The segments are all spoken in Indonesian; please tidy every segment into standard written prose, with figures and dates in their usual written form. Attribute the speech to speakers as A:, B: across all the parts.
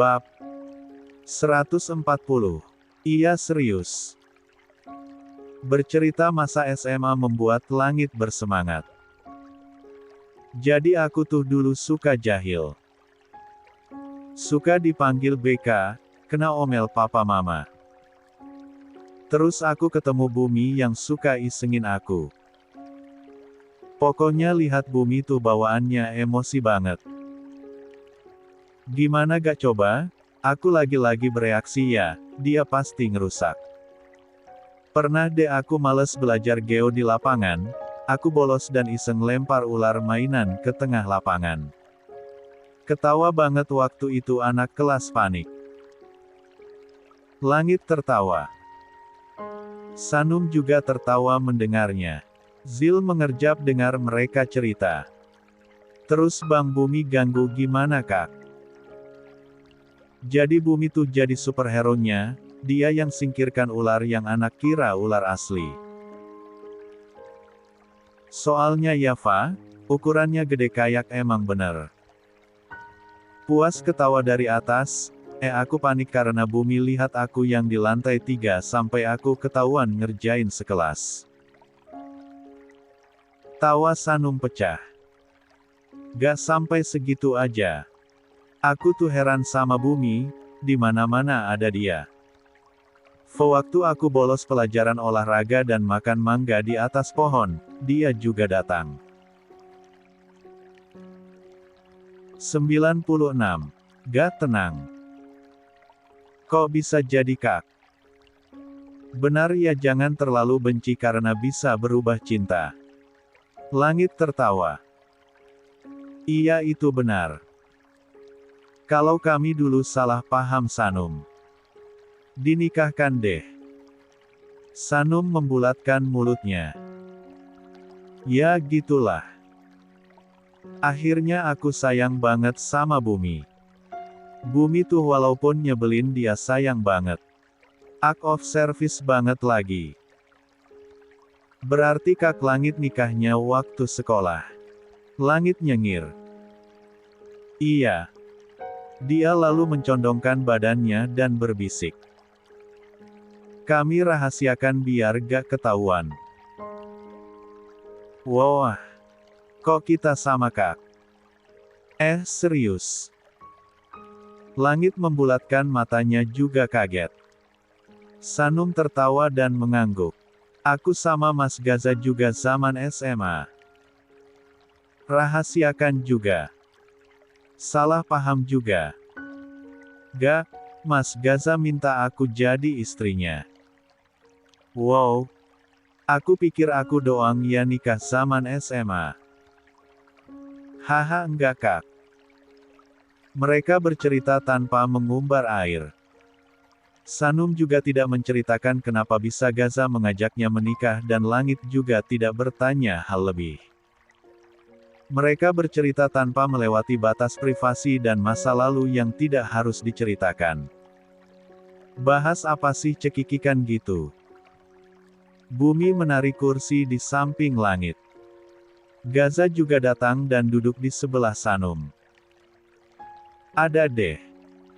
A: Bab 140. Iya serius. Bercerita masa SMA membuat langit bersemangat. Jadi aku tuh dulu suka jahil. Suka dipanggil BK, kena omel papa mama. Terus aku ketemu Bumi yang suka isengin aku. Pokoknya lihat Bumi tuh bawaannya emosi banget. Gimana gak coba? Aku lagi-lagi bereaksi ya, dia pasti ngerusak. Pernah deh aku males belajar geo di lapangan, aku bolos dan iseng lempar ular mainan ke tengah lapangan. Ketawa banget waktu itu anak kelas panik. Langit tertawa. Sanum juga tertawa mendengarnya. Zil mengerjap dengar mereka cerita. Terus Bang Bumi ganggu gimana kak? Jadi Bumi tuh jadi superhero-nya, dia yang singkirkan ular yang anak kira ular asli. Soalnya ya Fa, ukurannya gede kayak emang bener. Puas ketawa dari atas, aku panik karena Bumi lihat aku yang di lantai 3 sampai aku ketahuan ngerjain sekelas. Tawa Sanum pecah. Gak sampai segitu aja. Aku tuh heran sama Bumi, di mana-mana ada dia. Waktu aku bolos pelajaran olahraga dan makan mangga di atas pohon, dia juga datang. 96. Gak tenang. Kok bisa jadi kak? Benar ya jangan terlalu benci karena bisa berubah cinta. Langit tertawa. Iya itu benar. Kalau kami dulu salah paham Sanum. Dinikahkan deh. Sanum membulatkan mulutnya. Ya gitulah. Akhirnya aku sayang banget sama Bumi. Bumi tuh walaupun nyebelin dia sayang banget. Act of service banget lagi. Berarti kak Langit nikahnya waktu sekolah. Langit nyengir. Iya. Dia lalu mencondongkan badannya dan berbisik. Kami rahasiakan biar gak ketahuan. Wah. Kok kita sama kak? Serius. Langit membulatkan matanya juga kaget. Sanum tertawa dan mengangguk. Aku sama Mas Gaza juga zaman SMA. Rahasiakan juga. Salah paham juga. Gak, Mas Gaza minta aku jadi istrinya. Wow. Aku pikir aku doang ya nikah zaman SMA. Haha enggak kak. Mereka bercerita tanpa mengumbar air. Sanum juga tidak menceritakan kenapa bisa Gaza mengajaknya menikah dan Langit juga tidak bertanya hal lebih. Mereka bercerita tanpa melewati batas privasi dan masa lalu yang tidak harus diceritakan. Bahas apa sih cekikikan gitu? Bumi menarik kursi di samping Langit. Gaza juga datang dan duduk di sebelah Sanum. Ada deh.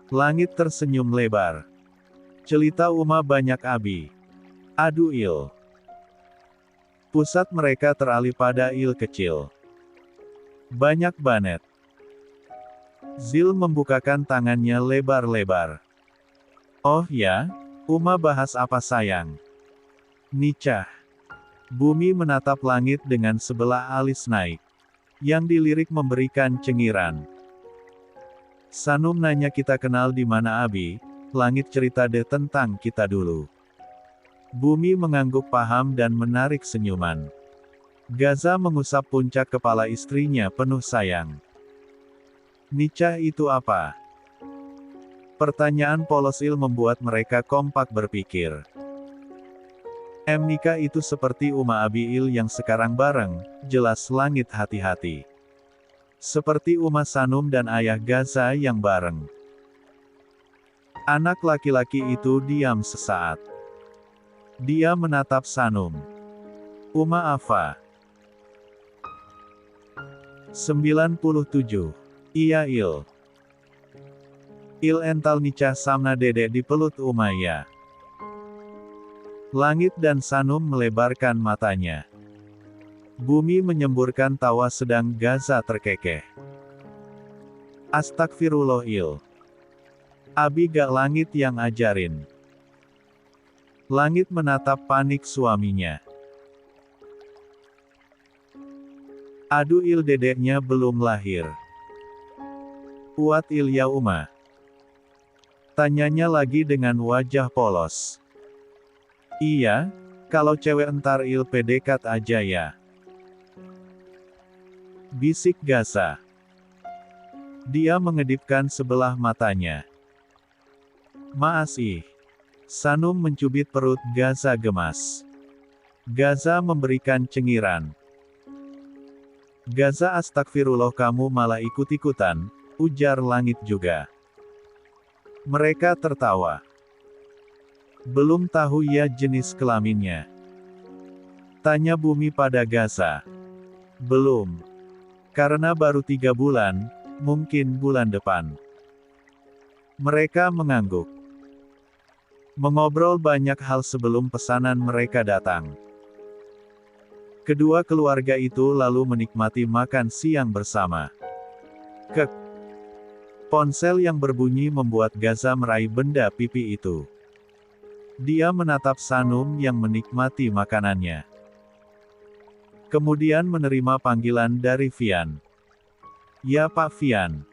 A: Langit tersenyum lebar. Celita Uma banyak abi. Aduh il. Pusat mereka teralih pada il kecil. Banyak banet. Zil membukakan tangannya lebar-lebar. Oh ya? Uma bahas apa sayang? Nicah. Bumi menatap Langit dengan sebelah alis naik. Yang dilirik memberikan cengiran. Sanum nanya kita kenal di mana abi? Langit cerita deh tentang kita dulu. Bumi mengangguk paham dan menarik senyuman. Gaza mengusap puncak kepala istrinya penuh sayang. Nikah itu apa? Pertanyaan Polosil membuat mereka kompak berpikir. Nikah itu seperti Uma Abiil yang sekarang bareng, jelas Langit hati-hati. Seperti Uma Sanum dan ayah Gaza yang bareng. Anak laki-laki itu diam sesaat. Dia menatap Sanum. Uma Afa. 97. Iya il. Il ental nicah samna dedek dipelut Umayyah. Langit dan Sanum melebarkan matanya. Bumi menyemburkan tawa sedang Gaza terkekeh. Astagfirullah Il. Abi gak langit yang ajarin. Langit menatap panik suaminya. Aduh Il dedeknya belum lahir. Uat Il ya Uma. Tanyanya lagi dengan wajah polos. Iya, kalau cewek entar Il PDKT aja ya. Bisik Gaza. Dia mengedipkan sebelah matanya. Maas ih. Sanum mencubit perut Gaza gemas. Gaza memberikan cengiran. Gaza astagfirullah kamu malah ikut-ikutan, ujar langit juga. Mereka tertawa. Belum tahu ya jenis kelaminnya? Tanya bumi pada Gaza. Belum. Karena baru 3 bulan, mungkin bulan depan. Mereka mengangguk. Mengobrol banyak hal sebelum pesanan mereka datang. Kedua keluarga itu lalu menikmati makan siang bersama. Kek. Ponsel yang berbunyi membuat Gaza meraih benda pipi itu. Dia menatap Sanum yang menikmati makanannya. Kemudian menerima panggilan dari Vian. Ya Pak Vian.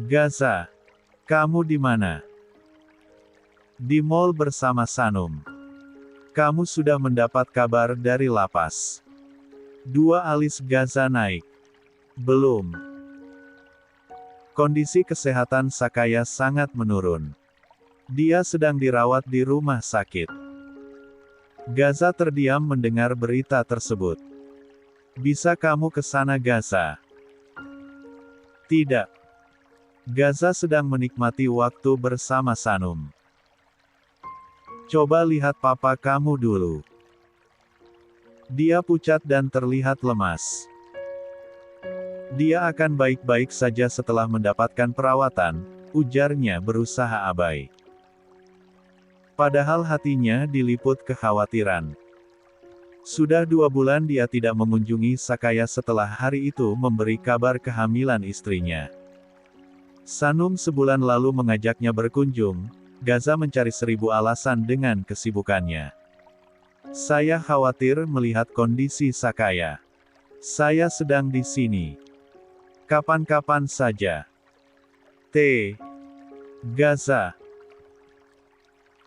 A: Gaza. Kamu di mana? Di mall bersama Sanum. Kamu sudah mendapat kabar dari lapas? Dua alis Gaza naik. Belum. Kondisi kesehatan Sakaya sangat menurun. Dia sedang dirawat di rumah sakit. Gaza terdiam mendengar berita tersebut. Bisa kamu ke sana Gaza? Tidak. Gaza sedang menikmati waktu bersama Sanum. Coba lihat papa kamu dulu. Dia pucat dan terlihat lemas. Dia akan baik-baik saja setelah mendapatkan perawatan, ujarnya berusaha abai. Padahal hatinya diliput kekhawatiran. Sudah 2 bulan dia tidak mengunjungi Sakaya setelah hari itu memberi kabar kehamilan istrinya. Sanum sebulan lalu mengajaknya berkunjung, Gaza mencari 1000 alasan dengan kesibukannya. Saya khawatir melihat kondisi Sakaya. Saya sedang di sini. Kapan-kapan saja. Gaza.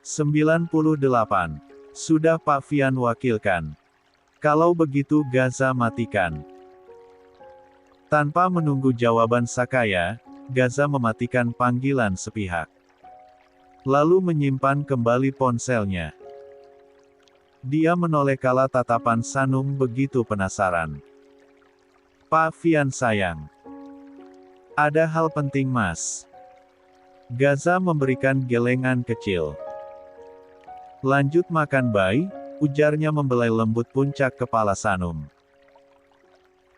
A: 98. Sudah Pak Vian wakilkan. Kalau begitu Gaza matikan. Tanpa menunggu jawaban Sakaya, Gaza mematikan panggilan sepihak. Lalu menyimpan kembali ponselnya. Dia menoleh kala tatapan Sanum begitu penasaran. Pak Vian sayang. Ada hal penting Mas. Gaza memberikan gelengan kecil. Lanjut makan Bay, ujarnya membelai lembut puncak kepala Sanum.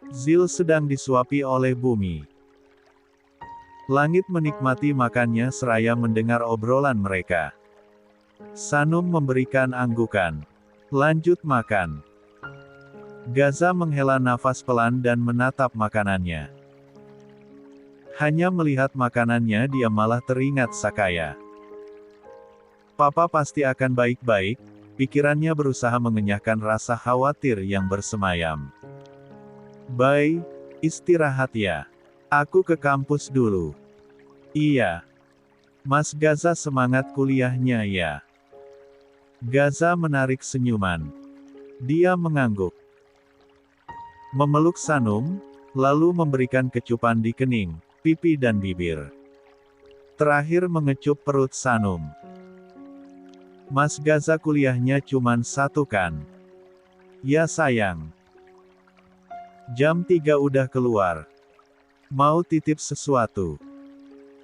A: Zil sedang disuapi oleh bumi. Langit menikmati makannya seraya mendengar obrolan mereka. Sanum memberikan anggukan. Lanjut makan. Gaza menghela nafas pelan dan menatap makanannya. Hanya melihat makanannya dia malah teringat Sakaya. Papa pasti akan baik-baik, pikirannya berusaha mengenyahkan rasa khawatir yang bersemayam. Bay, istirahat ya. Aku ke kampus dulu. Iya. Mas Gaza semangat kuliahnya ya. Gaza menarik senyuman. Dia mengangguk. Memeluk Sanum, lalu memberikan kecupan di kening, pipi dan bibir. Terakhir mengecup perut Sanum. Mas Gaza kuliahnya cuman 1 kan? Ya sayang. Jam 3 udah keluar. Mau titip sesuatu?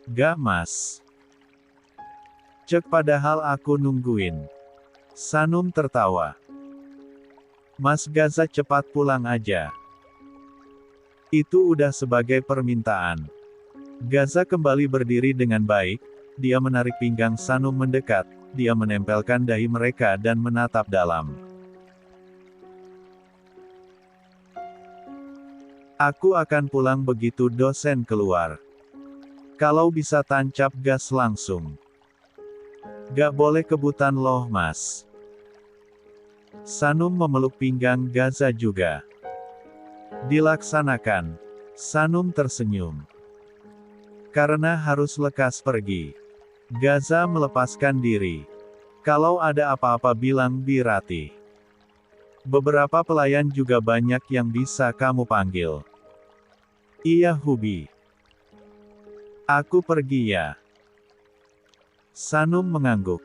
A: Gak Mas. Cek padahal aku nungguin. Sanum tertawa. Mas Gaza cepat pulang aja. Itu udah sebagai permintaan. Gaza kembali berdiri dengan baik, dia menarik pinggang Sanum mendekat, dia menempelkan dahi mereka dan menatap dalam. Aku akan pulang begitu dosen keluar. Kalau bisa tancap gas langsung. Gak boleh kebutan loh mas. Sanum memeluk pinggang Gaza juga. Dilaksanakan. Sanum tersenyum. Karena harus lekas pergi. Gaza melepaskan diri. Kalau ada apa-apa bilang Bi Ratih. Beberapa pelayan juga banyak yang bisa kamu panggil. Iya Hubi. Aku pergi ya. Sanum mengangguk.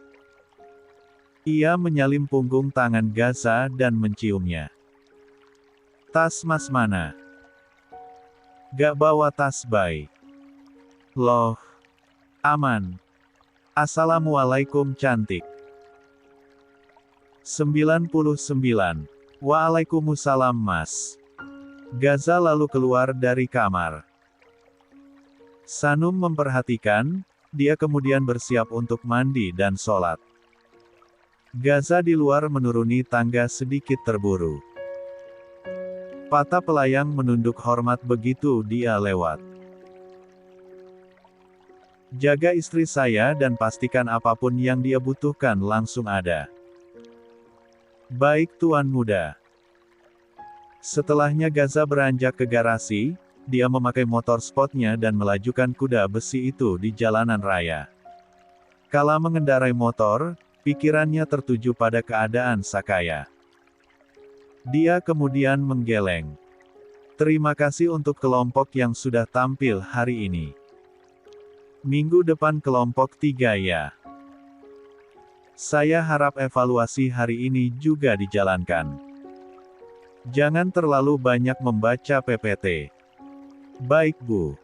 A: Ia menyalin punggung tangan Gaza dan menciumnya. Tas mas mana? Gak bawa tas bay. Loh. Aman. Assalamualaikum cantik. 99. Waalaikumsalam mas. Gaza lalu keluar dari kamar. Sanum memperhatikan, dia kemudian bersiap untuk mandi dan sholat. Gaza di luar menuruni tangga sedikit terburu. Patah pelayang menunduk hormat begitu dia lewat. Jaga istri saya dan pastikan apapun yang dia butuhkan langsung ada. Baik tuan muda. Setelahnya Gaza beranjak ke garasi, dia memakai motor sportnya dan melajukan kuda besi itu di jalanan raya. Kala mengendarai motor, pikirannya tertuju pada keadaan Sakaya. Dia kemudian menggeleng. Terima kasih untuk kelompok yang sudah tampil hari ini. Minggu depan kelompok 3 ya. Saya harap evaluasi hari ini juga dijalankan. Jangan terlalu banyak membaca PPT. Baik Bu.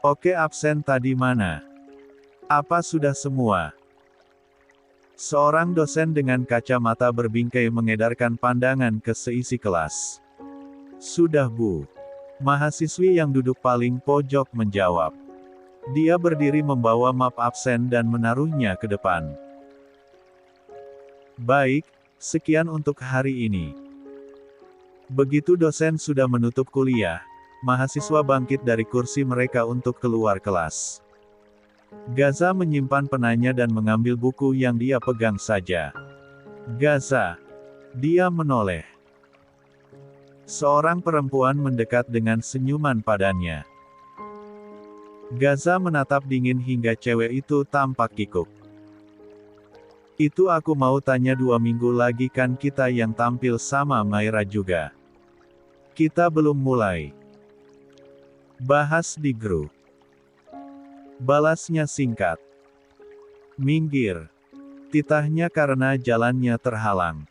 A: Oke absen tadi mana? Apa sudah semua? Seorang dosen dengan kacamata berbingkai mengedarkan pandangan ke seisi kelas. Sudah Bu. Mahasiswi yang duduk paling pojok menjawab. Dia berdiri membawa map absen dan menaruhnya ke depan. Baik, sekian untuk hari ini. Begitu dosen sudah menutup kuliah, mahasiswa bangkit dari kursi mereka untuk keluar kelas. Gaza menyimpan penanya dan mengambil buku yang dia pegang saja. Gaza. Dia menoleh. Seorang perempuan mendekat dengan senyuman padanya. Gaza menatap dingin hingga cewek itu tampak kikuk. Itu aku mau tanya 2 minggu lagi kan kita yang tampil sama Maira juga. Kita belum mulai. Bahas di grup. Balasnya singkat. Minggir. Titahnya karena jalannya terhalang.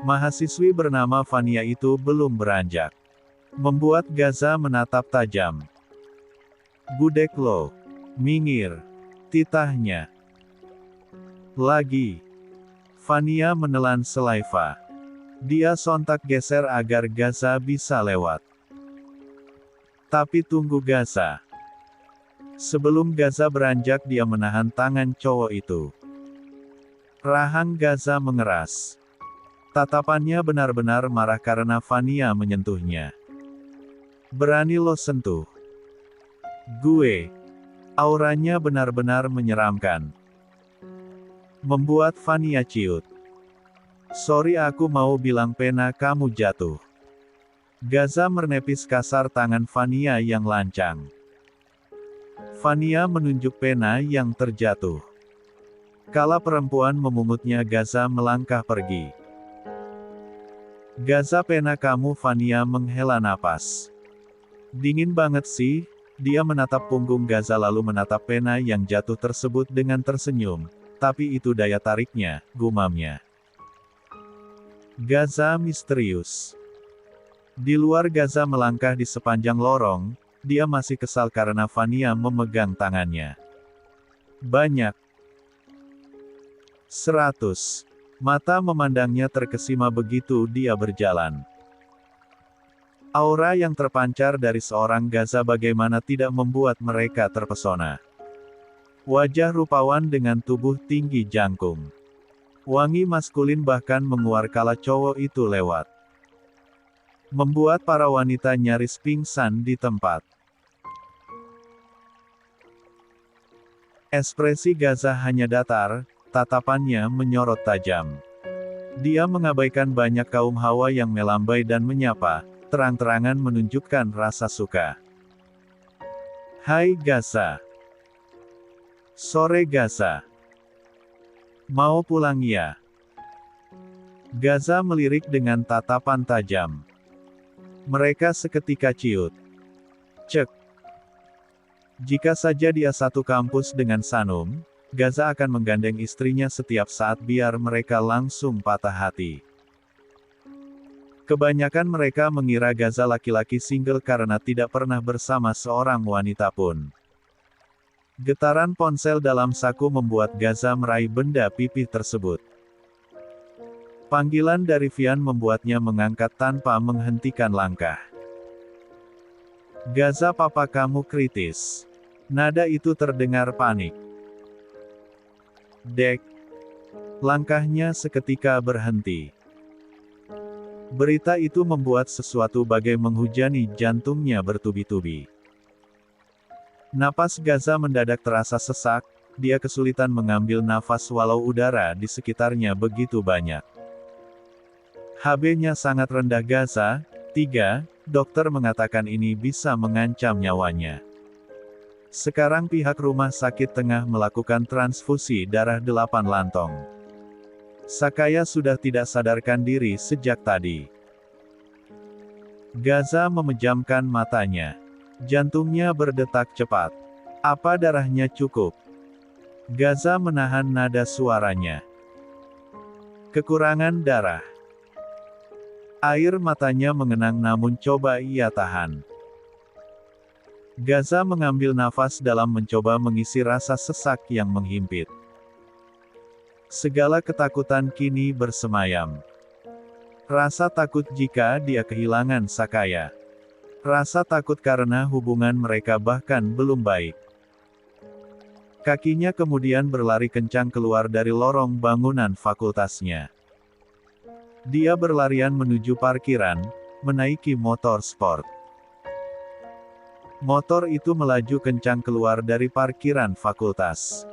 A: Mahasiswi bernama Fania itu belum beranjak. Membuat Gaza menatap tajam. Budek lo. Minggir. Titahnya. Lagi. Fania menelan selaiva. Dia sontak geser agar Gaza bisa lewat. Tapi tunggu Gaza. Sebelum Gaza beranjak dia menahan tangan cowok itu. Rahang Gaza mengeras. Tatapannya benar-benar marah karena Fania menyentuhnya. Berani lo sentuh. Gue. Auranya benar-benar menyeramkan. Membuat Fania ciut. Sorry aku mau bilang pena kamu jatuh. Gaza menepis kasar tangan Fania yang lancang. Fania menunjuk pena yang terjatuh. Kala perempuan memungutnya Gaza melangkah pergi. Gaza pena kamu Fania menghela napas. Dingin banget sih. Dia menatap punggung Gaza lalu menatap pena yang jatuh tersebut dengan tersenyum. Tapi itu daya tariknya, gumamnya. Gaza misterius. Di luar Gaza melangkah di sepanjang lorong, dia masih kesal karena Fania memegang tangannya. Banyak. 100. Mata memandangnya terkesima begitu dia berjalan. Aura yang terpancar dari seorang Gaza bagaimana tidak membuat mereka terpesona. Wajah rupawan dengan tubuh tinggi jangkung. Wangi maskulin bahkan menguar kala cowok itu lewat. Membuat para wanita nyaris pingsan di tempat. Ekspresi Gaza hanya datar, tatapannya menyorot tajam. Dia mengabaikan banyak kaum hawa yang melambai dan menyapa, terang-terangan menunjukkan rasa suka. Hai Gaza. Sore Gaza. Mau pulang ya? Gaza melirik dengan tatapan tajam. Mereka seketika ciut. Cek. Jika saja dia satu kampus dengan Sanum, Gaza akan menggandeng istrinya setiap saat biar mereka langsung patah hati. Kebanyakan mereka mengira Gaza laki-laki single karena tidak pernah bersama seorang wanita pun. Getaran ponsel dalam saku membuat Gaza meraih benda pipih tersebut. Panggilan dari Vian membuatnya mengangkat tanpa menghentikan langkah. Gaza, papa kamu kritis. Nada itu terdengar panik. Dek. Langkahnya seketika berhenti. Berita itu membuat sesuatu bagai menghujani jantungnya bertubi-tubi. Napas Gaza mendadak terasa sesak, dia kesulitan mengambil nafas walau udara di sekitarnya begitu banyak. HB-nya sangat rendah Gaza. 3. Dokter mengatakan ini bisa mengancam nyawanya. Sekarang pihak rumah sakit tengah melakukan transfusi darah 8 lantong. Sakaya sudah tidak sadarkan diri sejak tadi. Gaza memejamkan matanya. Jantungnya berdetak cepat. Apa darahnya cukup? Gaza menahan nada suaranya. Kekurangan darah. Air matanya mengenang namun coba ia tahan. Gaza mengambil nafas dalam mencoba mengisi rasa sesak yang menghimpit. Segala ketakutan kini bersemayam. Rasa takut jika dia kehilangan Sakaya. Rasa takut karena hubungan mereka bahkan belum baik. Kakinya kemudian berlari kencang keluar dari lorong bangunan fakultasnya. Dia berlarian menuju parkiran, menaiki motor sport. Motor itu melaju kencang keluar dari parkiran fakultas.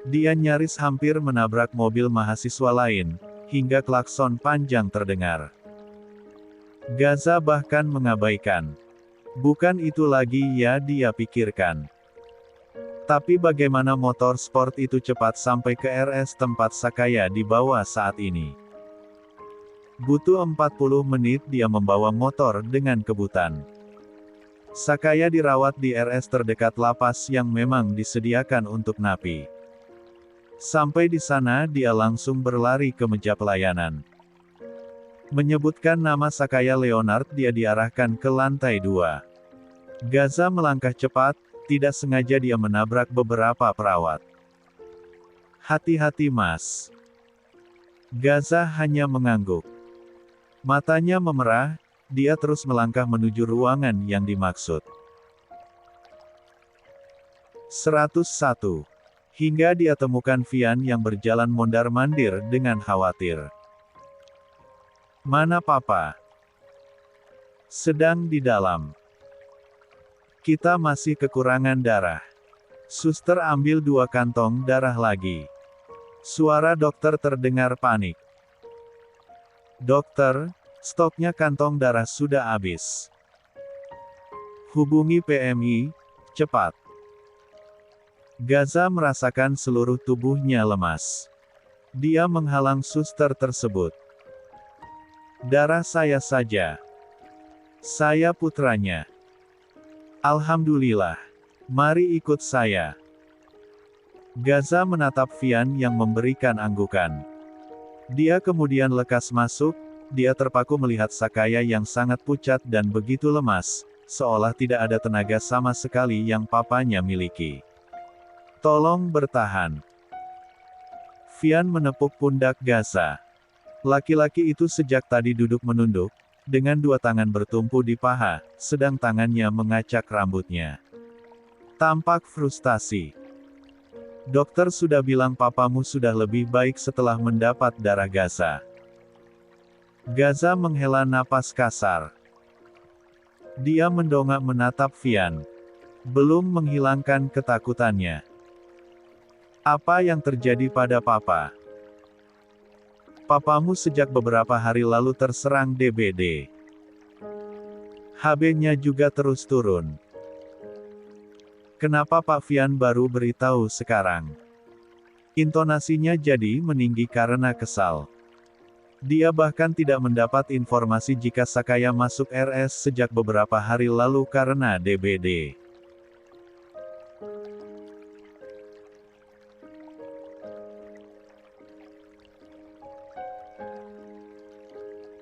A: Dia nyaris hampir menabrak mobil mahasiswa lain, hingga klakson panjang terdengar. Gaza bahkan mengabaikan. Bukan itu lagi ya dia pikirkan. Tapi bagaimana motor sport itu cepat sampai ke RS tempat Sakaya dibawa saat ini? Butuh 40 menit dia membawa motor dengan kebutan. Sakaya dirawat di RS terdekat lapas yang memang disediakan untuk napi. Sampai di sana dia langsung berlari ke meja pelayanan. Menyebutkan nama Sakaya Leonard, dia diarahkan ke lantai 2. Gaza melangkah cepat, tidak sengaja dia menabrak beberapa perawat. Hati-hati mas. Gaza hanya mengangguk. Matanya memerah, dia terus melangkah menuju ruangan yang dimaksud. 101. Hingga dia temukan Vian yang berjalan mondar-mandir dengan khawatir. Mana papa? Sedang di dalam. Kita masih kekurangan darah. Suster ambil 2 kantong darah lagi. Suara dokter terdengar panik. Dokter, stoknya kantong darah sudah habis. Hubungi PMI, cepat. Gaza merasakan seluruh tubuhnya lemas. Dia menghalang suster tersebut. Darah saya saja. Saya putranya. Alhamdulillah. Mari ikut saya. Gaza menatap Vian yang memberikan anggukan. Dia kemudian lekas masuk, dia terpaku melihat Sakaya yang sangat pucat dan begitu lemas, seolah tidak ada tenaga sama sekali yang papanya miliki. Tolong bertahan. Vian menepuk pundak Gaza. Laki-laki itu sejak tadi duduk menunduk, dengan dua tangan bertumpu di paha, sedang tangannya mengacak rambutnya. Tampak frustasi. Dokter sudah bilang papamu sudah lebih baik setelah mendapat darah Gaza. Gaza menghela napas kasar. Dia mendongak menatap Vian. Belum menghilangkan ketakutannya. Apa yang terjadi pada papa? Papamu sejak beberapa hari lalu terserang DBD. HB-nya juga terus turun. Kenapa Pak Vian baru beritahu sekarang? Intonasinya jadi meninggi karena kesal. Dia bahkan tidak mendapat informasi jika Sakaya masuk RS sejak beberapa hari lalu karena DBD.